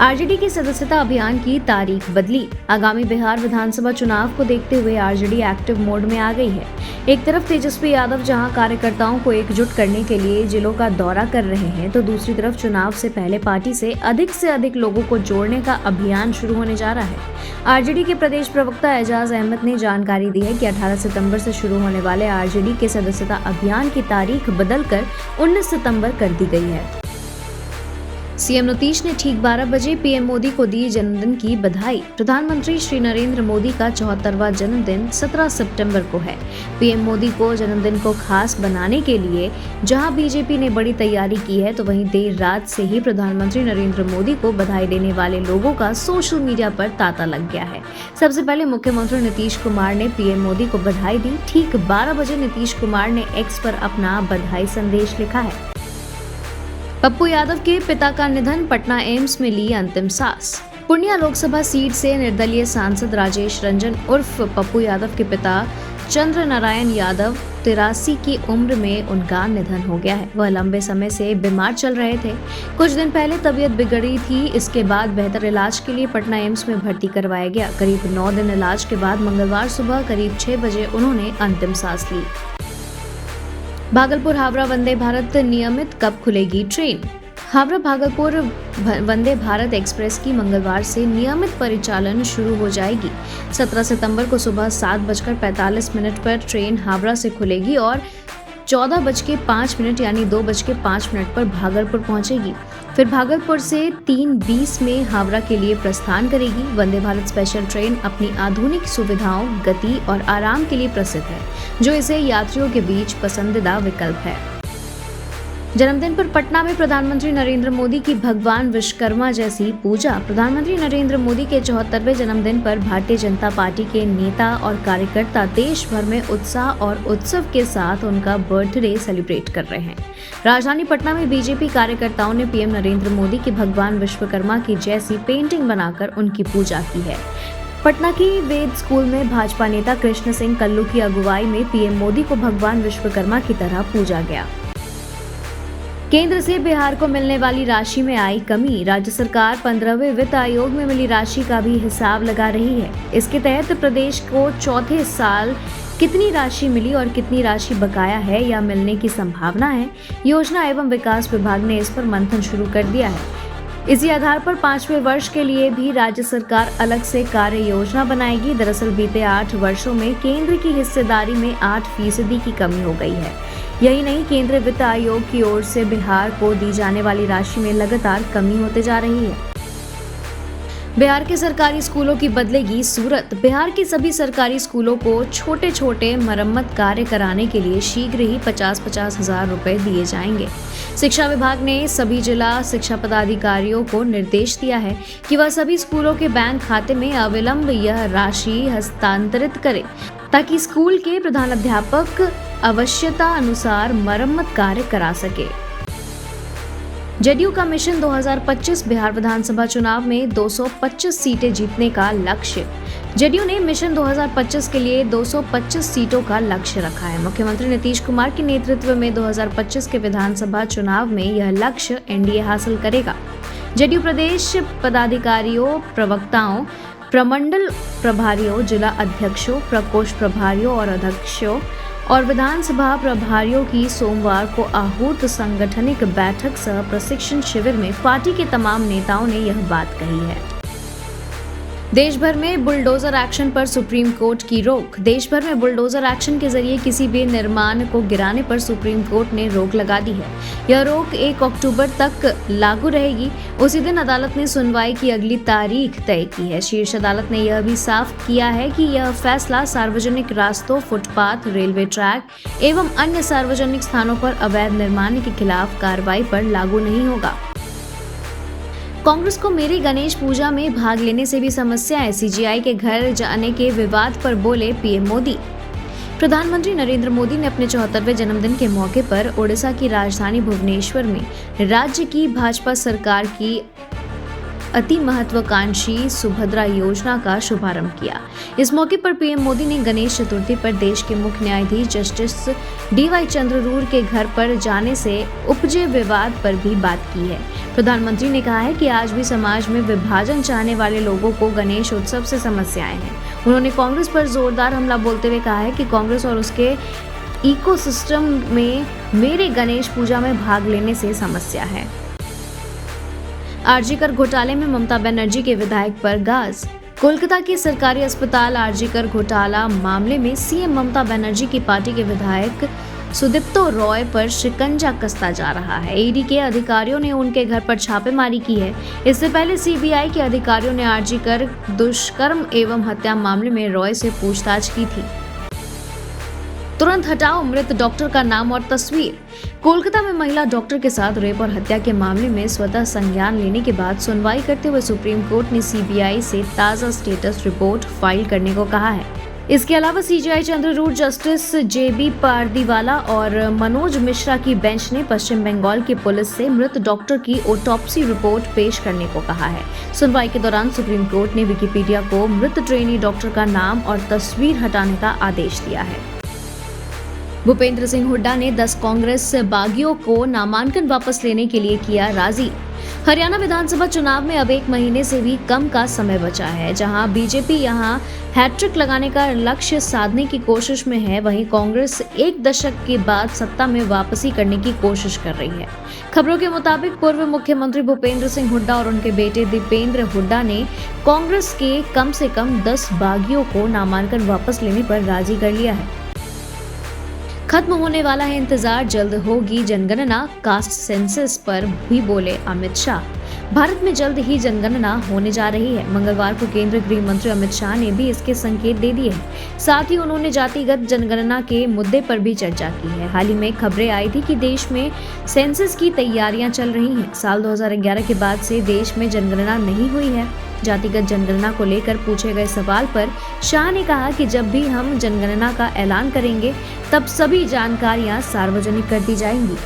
RJD की सदस्यता अभियान की तारीख बदली। आगामी बिहार विधानसभा चुनाव को देखते हुए आरजेडी एक्टिव मोड में आ गई है। एक तरफ तेजस्वी यादव जहां कार्यकर्ताओं को एकजुट करने के लिए जिलों का दौरा कर रहे हैं, तो दूसरी तरफ चुनाव से पहले पार्टी से अधिक लोगों को जोड़ने का अभियान शुरू होने जा रहा है। आरजेडी के प्रदेश प्रवक्ता एजाज अहमद ने जानकारी दी है कि 18 सितंबर से शुरू होने वाले आरजेडी के सदस्यता अभियान की तारीख बदलकर 19 सितंबर कर दी गई है। सीएम नीतीश ने ठीक 12 बजे पीएम मोदी को दी जन्मदिन की बधाई। प्रधानमंत्री श्री नरेंद्र मोदी का 74वां जन्मदिन 17 सितंबर को है। पीएम मोदी को जन्मदिन को खास बनाने के लिए जहां बीजेपी ने बड़ी तैयारी की है, तो वहीं देर रात से ही प्रधानमंत्री नरेंद्र मोदी को बधाई देने वाले लोगों का सोशल मीडिया पर तांता लग गया है। सबसे पहले मुख्यमंत्री नीतीश कुमार ने पीएम मोदी को बधाई दी। ठीक 12 बजे नीतीश कुमार ने एक्स पर अपना बधाई संदेश लिखा है। पप्पू यादव के पिता का निधन, पटना एम्स में ली अंतिम सांस। पूर्णिया लोकसभा सीट से निर्दलीय सांसद राजेश रंजन उर्फ पप्पू यादव के पिता चंद्र नारायण यादव 83 की उम्र में उनका निधन हो गया है। वह लंबे समय से बीमार चल रहे थे। कुछ दिन पहले तबीयत बिगड़ी थी। इसके बाद बेहतर इलाज के लिए पटना एम्स में भर्ती करवाया गया। करीब 9 दिन इलाज के बाद मंगलवार सुबह करीब 6 बजे उन्होंने अंतिम सांस ली। भागलपुर हावड़ा वंदे भारत नियमित कब खुलेगी ट्रेन? हावड़ा भागलपुर वंदे भारत एक्सप्रेस की मंगलवार से नियमित परिचालन शुरू हो जाएगी। 17 सितंबर को सुबह 7:45 पर ट्रेन हावड़ा से खुलेगी और 14:05 यानी 2:05 पर भागलपुर पहुंचेगी। फिर भागलपुर से 3:20 में हावड़ा के लिए प्रस्थान करेगी। वंदे भारत स्पेशल ट्रेन अपनी आधुनिक सुविधाओं, गति और आराम के लिए प्रसिद्ध है, जो इसे यात्रियों के बीच पसंदीदा विकल्प है। जन्मदिन पर पटना में प्रधानमंत्री नरेंद्र मोदी की भगवान विश्वकर्मा जैसी पूजा। प्रधानमंत्री नरेंद्र मोदी के 74वें जन्मदिन पर भारतीय जनता पार्टी के नेता और कार्यकर्ता देश भर में उत्साह और उत्सव के साथ उनका बर्थडे सेलिब्रेट कर रहे हैं। राजधानी पटना में बीजेपी कार्यकर्ताओं ने पीएम नरेंद्र मोदी की भगवान विश्वकर्मा की जैसी पेंटिंग बनाकर उनकी पूजा की है। पटना की वेद स्कूल में भाजपा नेता कृष्ण सिंह कल्लू की अगुवाई में पीएम मोदी को भगवान विश्वकर्मा की तरह पूजा गया। केंद्र से बिहार को मिलने वाली राशि में आई कमी। राज्य सरकार 15वें वित्त आयोग में मिली राशि का भी हिसाब लगा रही है। इसके तहत प्रदेश को चौथे साल कितनी राशि मिली और कितनी राशि बकाया है या मिलने की संभावना है, योजना एवं विकास विभाग ने इस पर मंथन शुरू कर दिया है। इसी आधार पर 5वें वर्ष के लिए भी राज्य सरकार अलग से कार्य योजना बनाएगी। दरअसल बीते 8 वर्षों में केंद्र की हिस्सेदारी में 8% की कमी हो गई है। यही नहीं, केंद्रीय वित्त आयोग की ओर से बिहार को दी जाने वाली राशि में लगातार कमी होते जा रही है। बिहार के सरकारी स्कूलों की बदलेगी सूरत। बिहार के सभी सरकारी स्कूलों को छोटे मरम्मत कार्य कराने के लिए शीघ्र ही 50-50 हजार रुपए दिए जाएंगे। शिक्षा विभाग ने सभी जिला शिक्षा पदाधिकारियों को निर्देश दिया है कि वह सभी स्कूलों के बैंक खाते में अविलंब यह राशि हस्तांतरित करें, ताकि स्कूल के प्रधानाध्यापक आवश्यकता अनुसार मरम्मत कार्य करा सके। जदयू का मिशन 2025 बिहार विधानसभा चुनाव में 225 सीटें जीतने का लक्ष्य। जदयू ने मिशन 2025 के लिए 225 सीटों का लक्ष्य रखा है। मुख्यमंत्री नीतीश कुमार के नेतृत्व में 2025 के विधानसभा चुनाव में यह लक्ष्य एनडीए हासिल करेगा। जदयू प्रदेश पदाधिकारियों, प्रवक्ताओं, प्रमंडल प्रभारियों, जिला अध्यक्षों, प्रकोष्ठ प्रभारियों और अध्यक्षों और विधानसभा प्रभारियों की सोमवार को आहूत सांगठनिक बैठक सह प्रशिक्षण शिविर में पार्टी के तमाम नेताओं ने यह बात कही है। देश भर में बुलडोजर एक्शन पर सुप्रीम कोर्ट की रोक। देश भर में बुलडोजर एक्शन के जरिए किसी भी निर्माण को गिराने पर सुप्रीम कोर्ट ने रोक लगा दी है। यह रोक 1 अक्टूबर तक लागू रहेगी। उसी दिन अदालत ने सुनवाई की अगली तारीख तय की है। शीर्ष अदालत ने यह भी साफ किया है कि यह फैसला सार्वजनिक रास्तों, फुटपाथ, रेलवे ट्रैक एवं अन्य सार्वजनिक स्थानों पर अवैध निर्माण के खिलाफ कार्रवाई पर लागू नहीं होगा। कांग्रेस को मेरी गणेश पूजा में भाग लेने से भी समस्या है। सीजीआई के घर जाने के विवाद पर बोले पीएम मोदी। प्रधानमंत्री नरेंद्र मोदी ने अपने 74वें जन्मदिन के मौके पर ओडिशा की राजधानी भुवनेश्वर में राज्य की भाजपा सरकार की अति महत्वाकांक्षी सुभद्रा योजना का शुभारंभ किया। इस मौके पर पीएम मोदी ने गणेश चतुर्थी पर देश के मुख्य न्यायाधीश जस्टिस DY चंद्रचूड़ के घर पर जाने से उपजे विवाद पर भी बात की है। प्रधानमंत्री ने कहा है कि आज भी समाज में विभाजन चाहने वाले लोगों को गणेश उत्सव से समस्याएं हैं। उन्होंने कांग्रेस पर जोरदार हमला बोलते हुए कहा है कि कांग्रेस और उसके इकोसिस्टम में मेरे गणेश पूजा में भाग लेने से समस्या है। आरजीकर घोटाले में ममता बनर्जी के विधायक पर गाज। कोलकाता के सरकारी अस्पताल आरजीकर घोटाला मामले में सीएम ममता बनर्जी की पार्टी के विधायक सुदीप्तो रॉय पर शिकंजा कसता जा रहा है। ईडी के अधिकारियों ने उनके घर पर छापेमारी की है। इससे पहले सीबीआई के अधिकारियों ने आरजीकर दुष्कर्म एवं हत्या मामले में रॉय से पूछताछ की थी। तुरंत हटाओ मृत डॉक्टर का नाम और तस्वीर। कोलकाता में महिला डॉक्टर के साथ रेप और हत्या के मामले में स्वतः संज्ञान लेने के बाद सुनवाई करते हुए सुप्रीम कोर्ट ने सीबीआई से ताज़ा स्टेटस रिपोर्ट फाइल करने को कहा है। इसके अलावा CJI Chandrachud, justice JB Pardiwala और मनोज मिश्रा की बेंच ने पश्चिम बंगाल की पुलिस से मृत डॉक्टर की ऑटोप्सी रिपोर्ट पेश करने को कहा है। सुनवाई के दौरान सुप्रीम कोर्ट ने विकिपीडिया को मृत ट्रेनी डॉक्टर का नाम और तस्वीर हटाने का आदेश दिया है। भूपेंद्र सिंह हुड्डा ने 10 कांग्रेस बागियों को नामांकन वापस लेने के लिए किया राजी। हरियाणा विधानसभा चुनाव में अब 1 महीने से भी कम का समय बचा है। जहां बीजेपी यहां हैट्रिक लगाने का लक्ष्य साधने की कोशिश में है, वहीं कांग्रेस 1 दशक के बाद सत्ता में वापसी करने की कोशिश कर रही है। खबरों के मुताबिक पूर्व मुख्यमंत्री भूपेंद्र सिंह हुड्डा और उनके बेटे दीपेंद्र हुड्डा ने कांग्रेस के कम से कम 10 बागियों को नामांकन वापस लेने पर राजी कर लिया है। खत्म होने वाला है इंतजार, जल्द होगी जनगणना, कास्ट सेंसस पर भी बोले अमित शाह। भारत में जल्द ही जनगणना होने जा रही है। मंगलवार को केंद्रीय गृह मंत्री अमित शाह ने भी इसके संकेत दे दिए हैं। साथ ही उन्होंने जातिगत जनगणना के मुद्दे पर भी चर्चा की है। हाल ही में खबरें आई थी कि देश में सेंसस की तैयारियां चल रही हैं। साल 2011 के बाद से देश में जनगणना नहीं हुई है। जातिगत जनगणना को लेकर पूछे गए सवाल पर शाह ने कहा कि जब भी हम जनगणना का ऐलान करेंगे तब सभी जानकारियां सार्वजनिक कर दी जाएंगी।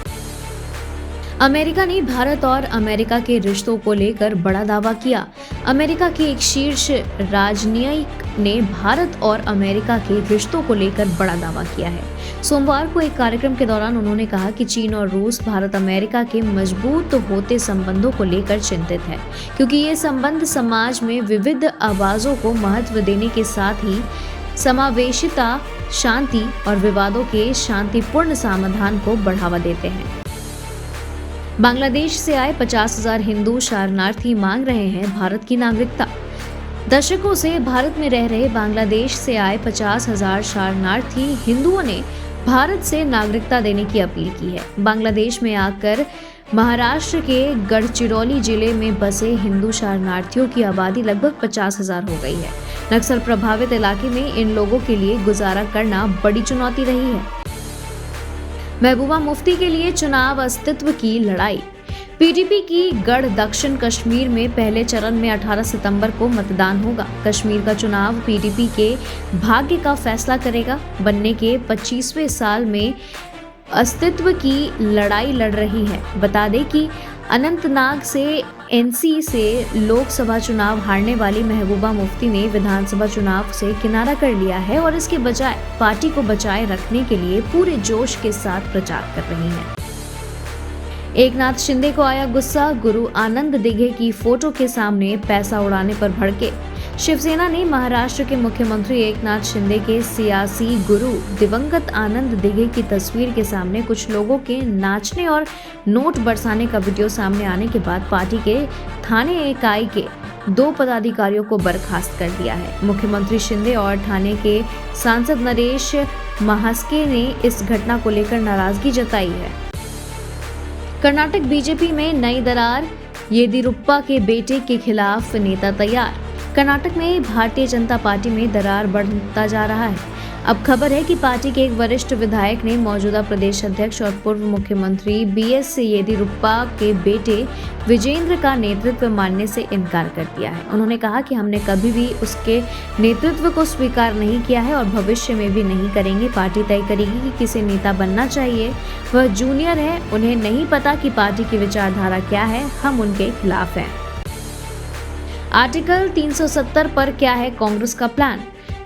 अमेरिका ने भारत और अमेरिका के रिश्तों को लेकर बड़ा दावा किया। अमेरिका के एक शीर्ष राजनयिक ने भारत और अमेरिका के रिश्तों को लेकर बड़ा दावा किया है। सोमवार को एक कार्यक्रम के दौरान उन्होंने कहा कि चीन और रूस भारत अमेरिका के मजबूत होते संबंधों को लेकर चिंतित है, क्योंकि ये संबंध समाज में विविध आवाजों को महत्व देने के साथ ही समावेशिता, शांति और विवादों के शांतिपूर्ण समाधान को बढ़ावा देते हैं। बांग्लादेश से आए 50,000 हिंदू शरणार्थी मांग रहे हैं भारत की नागरिकता। दशकों से भारत में रह रहे बांग्लादेश से आए 50,000 शरणार्थी हिंदुओं ने भारत से नागरिकता देने की अपील की है। बांग्लादेश में आकर महाराष्ट्र के गढ़चिरौली जिले में बसे हिंदू शरणार्थियों की आबादी लगभग 50,000 हो गई है। नक्सल प्रभावित इलाके में इन लोगों के लिए गुजारा करना बड़ी चुनौती रही है। महबूबा मुफ्ती के लिए चुनाव अस्तित्व की लड़ाई। पीडीपी की गढ़ दक्षिण कश्मीर में पहले चरण में 18 सितंबर को मतदान होगा। कश्मीर का चुनाव पीडीपी के भाग्य का फैसला करेगा। बनने के 25वें साल में अस्तित्व की लड़ाई लड़ रही है। बता दें कि अनंतनाग से एनसी से लोकसभा चुनाव हारने वाली महबूबा मुफ्ती ने विधानसभा चुनाव से किनारा कर लिया है और इसके बजाय पार्टी को बचाए रखने के लिए पूरे जोश के साथ प्रचार कर रही हैं। एकनाथ शिंदे को आया गुस्सा, गुरु आनंद दिघे की फोटो के सामने पैसा उड़ाने पर भड़के। शिवसेना ने महाराष्ट्र के मुख्यमंत्री एकनाथ शिंदे के सियासी गुरु दिवंगत आनंद दिघे की तस्वीर के सामने कुछ लोगों के नाचने और नोट बरसाने का वीडियो सामने आने के बाद पार्टी के थाने इकाई के 2 पदाधिकारियों को बर्खास्त कर दिया है। मुख्यमंत्री शिंदे और थाने के सांसद नरेश महास्के ने इस घटना को लेकर नाराजगी जताई है। कर्नाटक बीजेपी में नई दरार, येदियुरप्पा के बेटे के खिलाफ नेता तैयार। कर्नाटक में भारतीय जनता पार्टी में दरार बढ़ता जा रहा है। अब खबर है कि पार्टी के एक वरिष्ठ विधायक ने मौजूदा प्रदेश अध्यक्ष और पूर्व मुख्यमंत्री BS येदियुरप्पा के बेटे विजेंद्र का नेतृत्व मानने से इनकार कर दिया है। उन्होंने कहा कि हमने कभी भी उसके नेतृत्व को स्वीकार नहीं किया है और भविष्य में भी नहीं करेंगे। पार्टी तय करेगी कि किसे नेता बनना चाहिए। वह जूनियर है, उन्हें नहीं पता कि पार्टी की विचारधारा क्या है। हम उनके खिलाफ हैं। आर्टिकल 370 पर क्या है कांग्रेस का प्लान?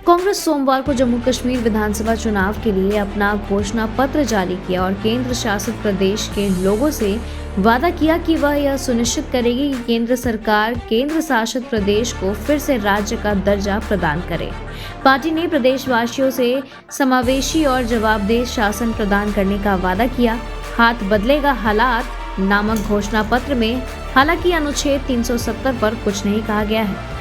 कांग्रेस सोमवार को जम्मू कश्मीर विधानसभा चुनाव के लिए अपना घोषणा पत्र जारी किया और केंद्र शासित प्रदेश के लोगों से वादा किया कि वह यह सुनिश्चित करेगी कि केंद्र सरकार केंद्र शासित प्रदेश को फिर से राज्य का दर्जा प्रदान करे। पार्टी ने प्रदेशवासियों से समावेशी और जवाबदेह शासन प्रदान करने का वादा किया। हाथ बदलेगा हालात नामक घोषणा पत्र में हालांकि अनुच्छेद 370 पर कुछ नहीं कहा गया है।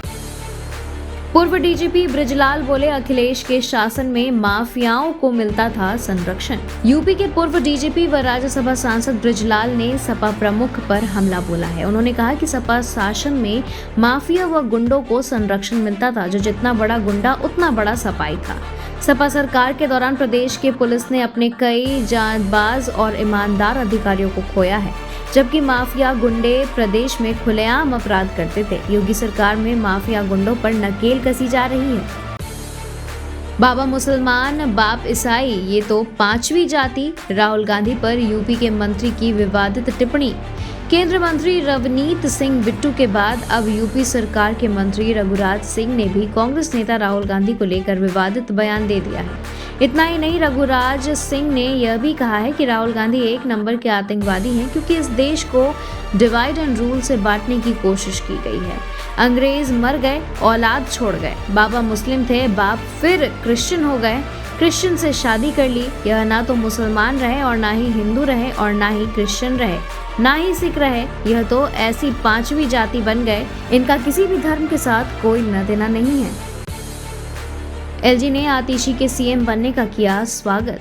पूर्व डीजीपी बृजलाल बोले, अखिलेश के शासन में माफियाओं को मिलता था संरक्षण। यूपी के पूर्व डीजीपी व राज्यसभा सांसद बृजलाल ने सपा प्रमुख पर हमला बोला है। उन्होंने कहा कि सपा शासन में माफिया व गुंडों को संरक्षण मिलता था, जो जितना बड़ा गुंडा उतना बड़ा सपाई था। सपा सरकार के दौरान प्रदेश के पुलिस ने अपने कई जांबाज और ईमानदार अधिकारियों को खोया है, जबकि माफिया गुंडे प्रदेश में खुलेआम अपराध करते थे। योगी सरकार में माफिया गुंडों पर नकेल कसी जा रही है। बाबा मुसलमान बाप ईसाई, ये तो पांचवी जाति। राहुल गांधी पर यूपी के मंत्री की विवादित टिप्पणी। केंद्रीय मंत्री रवनीत सिंह बिट्टू के बाद अब यूपी सरकार के मंत्री रघुराज सिंह ने भी कांग्रेस नेता राहुल गांधी को लेकर विवादित बयान दे दिया है। इतना ही नहीं, रघुराज सिंह ने यह भी कहा है कि राहुल गांधी एक नंबर के आतंकवादी हैं, क्योंकि इस देश को डिवाइड एंड रूल से बांटने की कोशिश की गई है। अंग्रेज मर गए, औलाद छोड़ गए। बाबा मुस्लिम थे, बाप फिर क्रिश्चियन हो गए, क्रिश्चियन से शादी कर ली। यह ना तो मुसलमान रहे और ना ही हिंदू रहे और ना ही क्रिश्चियन रहे, ना ही सिख रहे। यह तो ऐसी पांचवी जाति बन गए, इनका किसी भी धर्म के साथ कोई लेना देना नहीं है। एलजी ने आतिशी के सीएम बनने का किया स्वागत।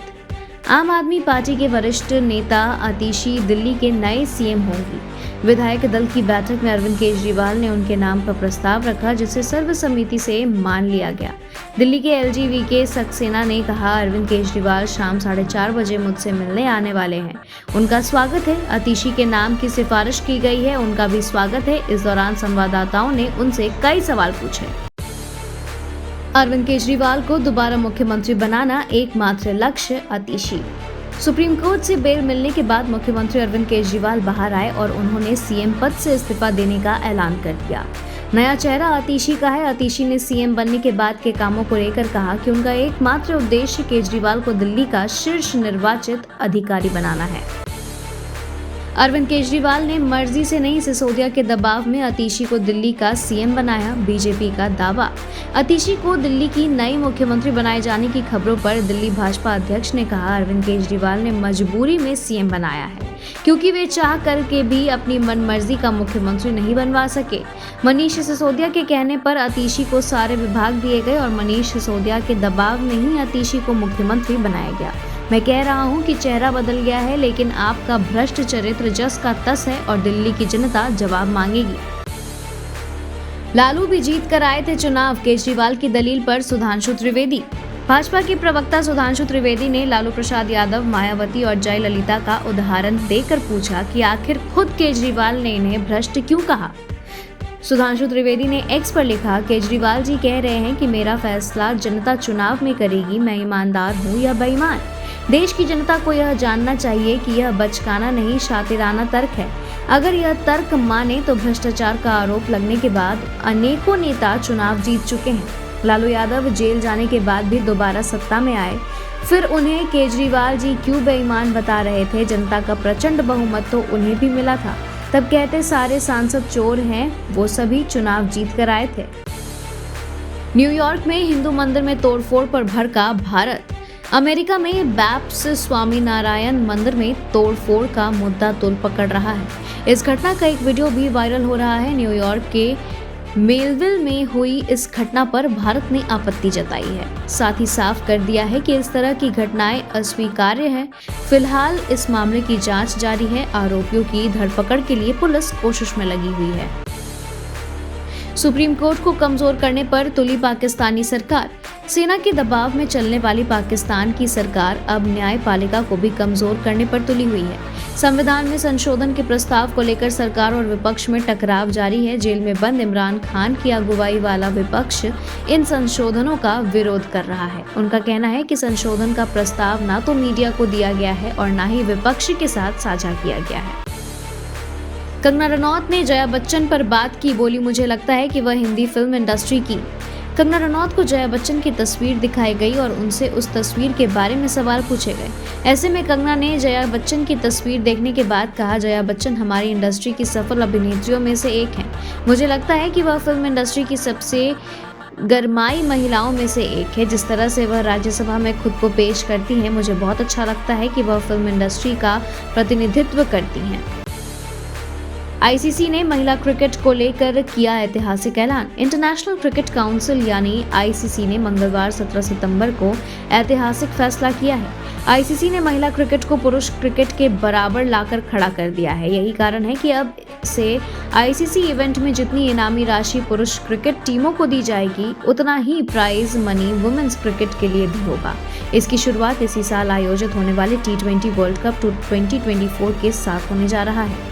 आम आदमी पार्टी के वरिष्ठ नेता आतिशी दिल्ली के नए सीएम होंगी। विधायक दल की बैठक में अरविंद केजरीवाल ने उनके नाम पर प्रस्ताव रखा, जिसे सर्वसम्मति से मान लिया गया। दिल्ली के एलजीवी के सक्सेना ने कहा, अरविंद केजरीवाल शाम 4:30 बजे मुझसे मिलने आने वाले हैं। उनका स्वागत है। आतिशी के नाम की सिफारिश की गई है, उनका भी स्वागत है। इस दौरान संवाददाताओं ने उनसे कई सवाल पूछे। अरविंद केजरीवाल को दोबारा मुख्यमंत्री बनाना एकमात्र लक्ष्य। आतिशी। सुप्रीम कोर्ट से बेल मिलने के बाद मुख्यमंत्री अरविंद केजरीवाल बाहर आए और उन्होंने सीएम पद से इस्तीफा देने का ऐलान कर दिया। नया चेहरा आतिशी का है। आतिशी ने सीएम बनने के बाद के कामों को लेकर कहा कि उनका एकमात्र उद्देश्य केजरीवाल को दिल्ली का शीर्ष निर्वाचित अधिकारी बनाना है। अरविंद केजरीवाल ने मर्जी से नहीं, सिसोदिया के दबाव में आतिशी को दिल्ली का सीएम बनाया। बीजेपी का दावा। आतिशी को दिल्ली की नई मुख्यमंत्री बनाए जाने की खबरों पर दिल्ली भाजपा अध्यक्ष ने कहा, अरविंद केजरीवाल ने मजबूरी में सीएम बनाया है, क्योंकि वे चाह करके भी अपनी मनमर्जी का मुख्यमंत्री नहीं बनवा सके। मनीष सिसोदिया के कहने पर आतिशी को सारे विभाग दिए गए और मनीष सिसोदिया के दबाव में ही आतिशी को मुख्यमंत्री बनाया गया। मैं कह रहा हूं कि चेहरा बदल गया है, लेकिन आपका भ्रष्ट चरित्र जस का तस है और दिल्ली की जनता जवाब मांगेगी। लालू भी जीत कर आए थे चुनाव। केजरीवाल की दलील पर सुधांशु त्रिवेदी। भाजपा के प्रवक्ता सुधांशु त्रिवेदी ने लालू प्रसाद यादव, मायावती और जयललिता का उदाहरण देकर पूछा कि आखिर खुद केजरीवाल ने इन्हें भ्रष्ट क्यों कहा। सुधांशु त्रिवेदी ने एक्स पर लिखा, केजरीवाल जी कह रहे हैं कि मेरा फैसला जनता चुनाव में करेगी, मैं ईमानदार हूँ या बेईमान। देश की जनता को यह जानना चाहिए कि यह बचकाना नहीं, शातिराना तर्क है। अगर यह तर्क माने तो भ्रष्टाचार का आरोप लगने के बाद अनेकों नेता चुनाव जीत चुके हैं। लालू यादव जेल जाने के बाद भी दोबारा सत्ता में आए, फिर उन्हें केजरीवाल जी क्यों बेईमान बता रहे थे। जनता का प्रचंड बहुमत तो उन्हें भी मिला था, तब कहते सारे सांसद चोर हैं, वो सभी चुनाव जीत कर आए थे। न्यूयॉर्क में हिंदू मंदिर में तोड़फोड़ पर भड़का भारत। अमेरिका में बैप्टिस्ट स्वामीनारायण मंदिर में तोड़फोड़ का मुद्दा तूल पकड़ रहा है। इस घटना का एक वीडियो भी वायरल हो रहा है। न्यूयॉर्क के मेलविल में हुई इस घटना पर भारत ने आपत्ति जताई है, साथ ही साफ कर दिया है कि इस तरह की घटनाएं अस्वीकार्य है। फिलहाल इस मामले की जांच जारी है। आरोपियों की धरपकड़ के लिए पुलिस कोशिश में लगी हुई है। सुप्रीम कोर्ट को कमजोर करने पर तुली पाकिस्तानी सरकार। सेना के दबाव में चलने वाली पाकिस्तान की सरकार अब न्यायपालिका को भी कमजोर करने पर तुली हुई है। संविधान में संशोधन के प्रस्ताव को लेकर सरकार और विपक्ष में टकराव जारी है। जेल में बंद इमरान खान की अगुवाई वाला विपक्ष इन संशोधनों का विरोध कर रहा है। उनका कहना है कि संशोधन का प्रस्ताव ना तो मीडिया को दिया गया है और ना ही विपक्ष के साथ साझा किया गया है। कंगना रनौत ने जया बच्चन पर बात की, बोली मुझे लगता है कि वह हिंदी फिल्म इंडस्ट्री की। कंगना रनौत को जया बच्चन की तस्वीर दिखाई गई और उनसे उस तस्वीर के बारे में सवाल पूछे गए। ऐसे में कंगना ने जया बच्चन की तस्वीर देखने के बाद कहा, जया बच्चन हमारी इंडस्ट्री की सफल अभिनेत्रियों में से एक हैं। मुझे लगता है कि वह फिल्म इंडस्ट्री की सबसे गरमाई महिलाओं में से एक है। जिस तरह से वह राज्यसभा में खुद को पेश करती हैं, मुझे बहुत अच्छा लगता है कि वह फिल्म इंडस्ट्री का प्रतिनिधित्व करती हैं। आईसीसी ने महिला क्रिकेट को लेकर किया ऐतिहासिक ऐलान। इंटरनेशनल क्रिकेट काउंसिल यानी आईसीसी ने मंगलवार 17 सितंबर को ऐतिहासिक फैसला किया है। आईसीसी ने महिला क्रिकेट को पुरुष क्रिकेट के बराबर लाकर खड़ा कर दिया है। यही कारण है कि अब से आईसीसी इवेंट में जितनी इनामी राशि पुरुष क्रिकेट टीमों को दी जाएगी, उतना ही प्राइज मनी वुमेन्स क्रिकेट के लिए भी होगा। इसकी शुरुआत इसी साल आयोजित होने वाले T20 वर्ल्ड कप 2024 के साथ होने जा रहा है।